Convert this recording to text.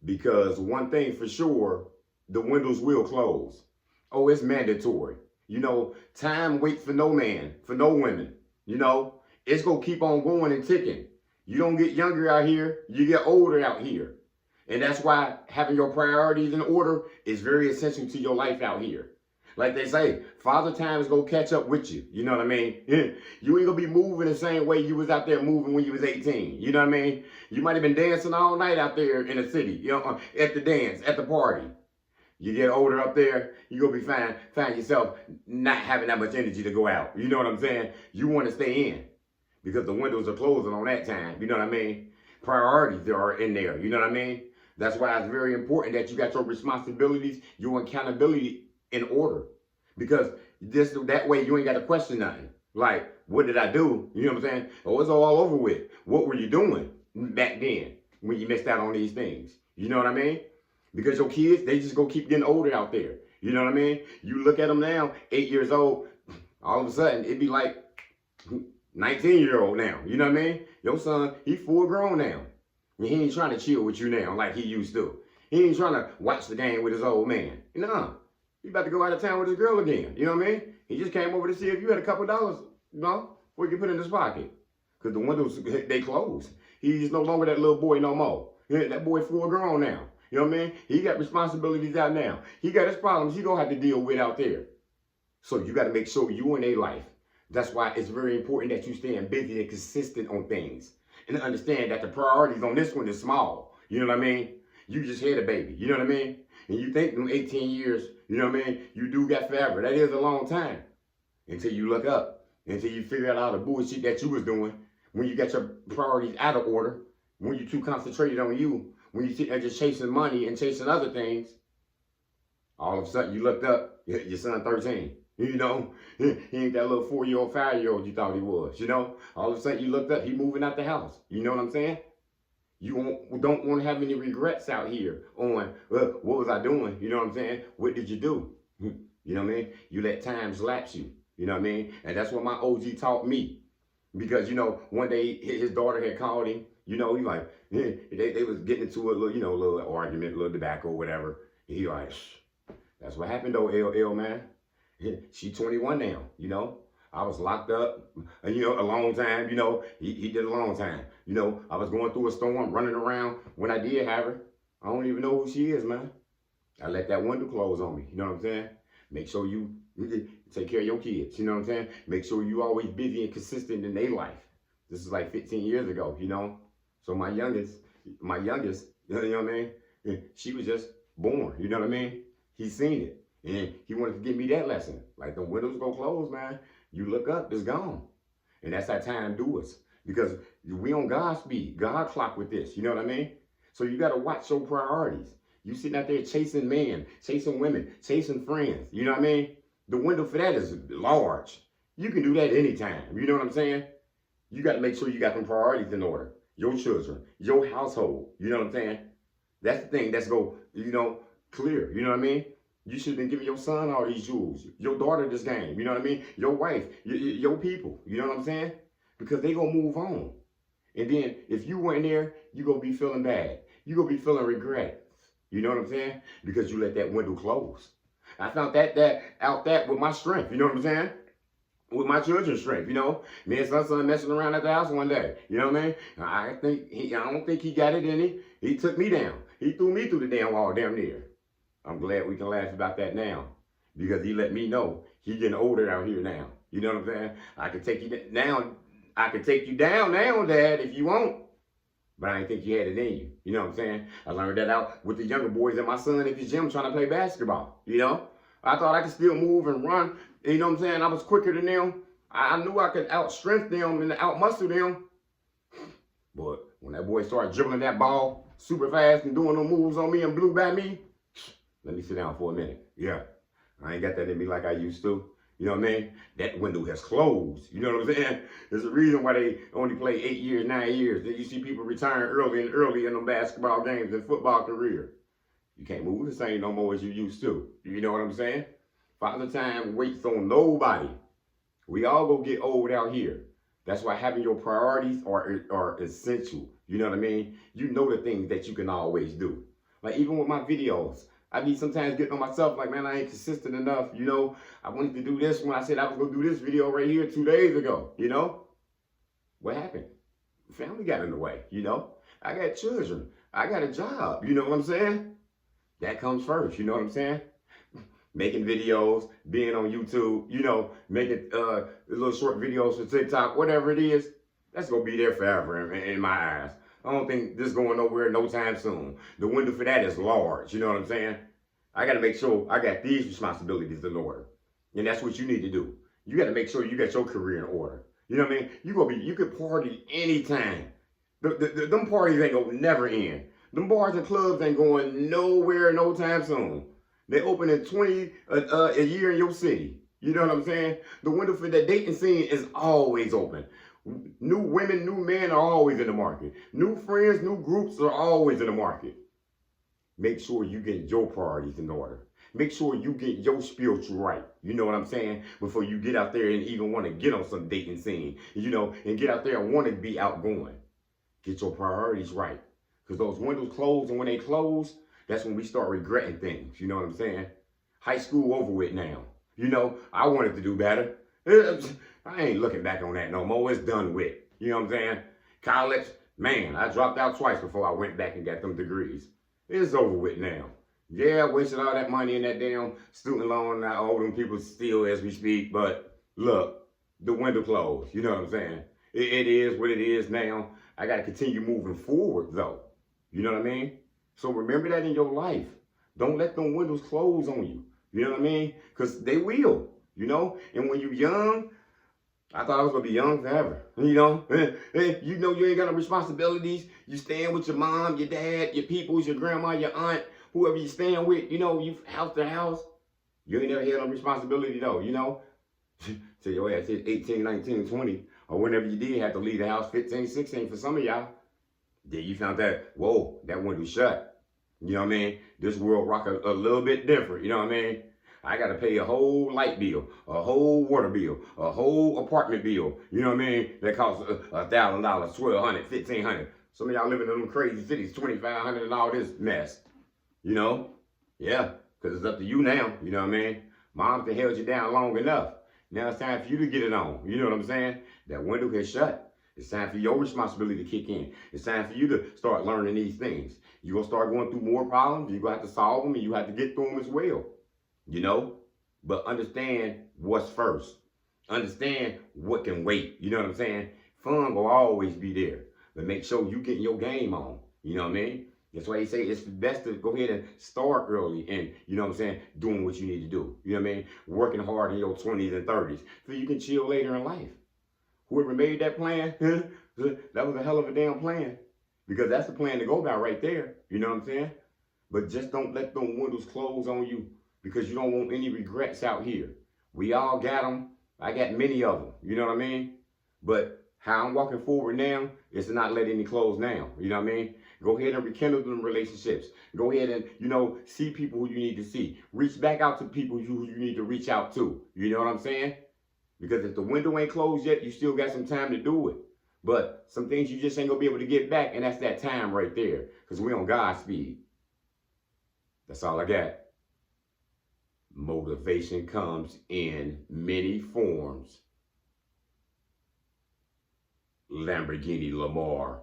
Because one thing for sure, the windows will close. Oh, it's mandatory. Time waits for no man, for no women. It's going to keep on going and ticking. You don't get younger out here, you get older out here. And that's why having your priorities in order is very essential to your life out here. Like they say, father time is gonna catch up with you. You know what I mean? You ain't gonna be moving the same way you was out there moving when you was 18. You know what I mean? You might have been dancing all night out there in the city, at the dance, at the party. You get older up there, you gonna be find yourself not having that much energy to go out. You know what I'm saying? You wanna stay in because the windows are closing on that time. You know what I mean? Priorities are in there. You know what I mean? That's why it's very important that you got your responsibilities, your accountability in order. Because that way you ain't got to question nothing. Like, what did I do? You know what I'm saying? Oh, it's all over with. What were you doing back then when you missed out on these things? You know what I mean? Because your kids, they just gonna keep getting older out there. You know what I mean? You look at them now, 8 years old, all of a sudden it'd be like 19-year-old now. You know what I mean? Your son, he full grown now. And he ain't trying to chill with you now like he used to. He ain't trying to watch the game with his old man. No. He about to go out of town with his girl again. You know what I mean? He just came over to see if you had a couple of dollars, where you can put in his pocket. Because the windows, they closed. He's no longer that little boy no more. That boy full grown now. You know what I mean? He got responsibilities out now. He got his problems he gonna have to deal with out there. So you got to make sure you in a life. That's why it's very important that you staying busy and consistent on things. And understand that the priorities on this one is small. You know what I mean? You just had a baby. You know what I mean? And you think them 18 years, you know what I mean? You do got forever. That is a long time. Until you look up. Until you figure out all the bullshit that you was doing. When you got your priorities out of order. When you too concentrated on you. When you sit there just chasing money and chasing other things. All of a sudden you looked up. Your son 13. He ain't that little 4-year-old, 5-year-old you thought he was. All of a sudden you looked up, he moving out the house. You know what I'm saying? You don't want to have any regrets out here on, what was I doing? You know what I'm saying? What did you do? You know what I mean? You let time lapse you. You know what I mean? And that's what my OG taught me. Because, one day his daughter had called him. He like, they was getting into a little, little argument, a little tobacco, whatever. And he like, that's what happened though, LL, man. She 21 now, I was locked up, a long time, he did a long time. I was going through a storm, running around. When I did have her, I don't even know who she is, man. I let that window close on me, you know what I'm saying? Make sure you take care of your kids, you know what I'm saying? Make sure you always busy and consistent in their life. This is like 15 years ago, So my youngest, you know what I mean? She was just born, you know what I mean? He's seen it. And he wanted to give me that lesson. Like, the windows go close, man. You look up, it's gone. And that's how time do us. Because we on God's speed, God clock with this, you know what I mean? So you got to watch your priorities. You sitting out there chasing men, chasing women, chasing friends, you know what I mean? The window for that is large. You can do that anytime, you know what I'm saying? You got to make sure you got them priorities in order. Your children, your household, you know what I'm saying? That's the thing that's clear, you know what I mean? You should have been giving your son all these jewels, your daughter this game, you know what I mean? Your wife, your people, you know what I'm saying? Because they gonna move on. And then if you weren't there, you gonna be feeling bad. You gonna be feeling regret. You know what I'm saying? Because you let that window close. I found that with my strength, you know what I'm saying? With my children's strength, Me and son messing around at the house one day, you know what I mean? I don't think he got it in him. He took me down. He threw me through the damn wall damn near. I'm glad we can laugh about that now because he let me know he getting older out here now. You know what I'm saying? I can take you down. I can take you down now, Dad, if you want. But I didn't think you had it in you. You know what I'm saying? I learned that out with the younger boys and my son at the gym trying to play basketball. I thought I could still move and run. You know what I'm saying? I was quicker than them. I knew I could outstrength them and outmuscle them. But when that boy started dribbling that ball super fast and doing them moves on me and blew by me, let me sit down for a minute. Yeah, I ain't got that in me like I used to. You know what I mean? That window has closed. You know what I'm saying? There's a reason why they only play 8 years, 9 years. Then you see people retire early and early in them basketball games and football career. You can't move the same no more as you used to. You know what I'm saying? Father time waits on nobody. We all go get old out here. That's why having your priorities are essential. You know what I mean? You know the things that you can always do. Like even with my videos, I be sometimes getting on myself like, man, I ain't consistent enough. You know, I wanted to do this when I said I was gonna do this video right here 2 days ago. You know, what happened? Family got in the way. You know, I got children. I got a job. You know what I'm saying? That comes first. You know what I'm saying? Making videos, being on YouTube, you know, making little short videos for TikTok, whatever it is, that's gonna be there forever in my eyes. I don't think this is going nowhere no time soon. The window for that is large, you know what I'm saying? I gotta make sure I got these responsibilities in order. And that's what you need to do. You gotta make sure you got your career in order. You know what I mean? You could party anytime. Them parties ain't gonna never end. Them bars and clubs ain't going nowhere no time soon. They open in 20 a year in your city. You know what I'm saying? The window for that dating scene is always open. New women, new men are always in the market. New friends, new groups are always in the market. Make sure you get your priorities in order. Make sure you get your spiritual right. You know what I'm saying? Before you get out there and even want to get on some dating scene, you know, and get out there and want to be outgoing. Get your priorities right. Because those windows close, and when they close, that's when we start regretting things. You know what I'm saying? High school over with now. You know, I wanted to do better. I ain't looking back on that no more. It's done with. You know what I'm saying? College, man, I dropped out twice before I went back and got them degrees. It's over with now. Yeah, I wasted all that money in that damn student loan, and I owe them people still as we speak. But look, the window closed. You know what I'm saying? It is what it is now. I got to continue moving forward, though. You know what I mean? So remember that in your life. Don't let them windows close on you. You know what I mean? Because they will, you know? And when you're young, I thought I was going to be young forever. You know? You know you ain't got no responsibilities. You staying with your mom, your dad, your peoples, your grandma, your aunt, whoever you staying with, you know, you house to house. You ain't never had no responsibility, though, you know? Till your ass hit 18, 19, 20, or whenever you did have to leave the house, 15, 16 for some of y'all. Then you found that, whoa, that window shut. You know what I mean? This world rock a little bit different, you know what I mean? I got to pay a whole light bill, a whole water bill, a whole apartment bill, you know what I mean? That costs $1,000, $1,200, $1,500. Some of y'all living in them crazy cities, $2,500 and all this mess, you know? Yeah, because it's up to you now, you know what I mean? Mom has held you down long enough. Now it's time for you to get it on, you know what I'm saying? That window has shut. It's time for your responsibility to kick in. It's time for you to start learning these things. You're going to start going through more problems. You're going to have to solve them, and you have to get through them as well. You know? But understand what's first. Understand what can wait. You know what I'm saying? Fun will always be there. But make sure you get your game on. You know what I mean? That's why they say it's best to go ahead and start early and, you know what I'm saying, doing what you need to do. You know what I mean? Working hard in your 20s and 30s so you can chill later in life. Whoever made that plan, that was a hell of a damn plan. Because that's the plan to go by right there. You know what I'm saying? But just don't let them windows close on you because you don't want any regrets out here. We all got them. I got many of them. You know what I mean? But how I'm walking forward now is to not let any close now. You know what I mean? Go ahead and rekindle them relationships. Go ahead and, you know, see people who you need to see. Reach back out to people who you need to reach out to. You know what I'm saying? Because if the window ain't closed yet, you still got some time to do it. But some things you just ain't going to be able to get back, and that's that time right there. Because we on God's speed. That's all I got. Motivation comes in many forms. Lamborghini Lamar.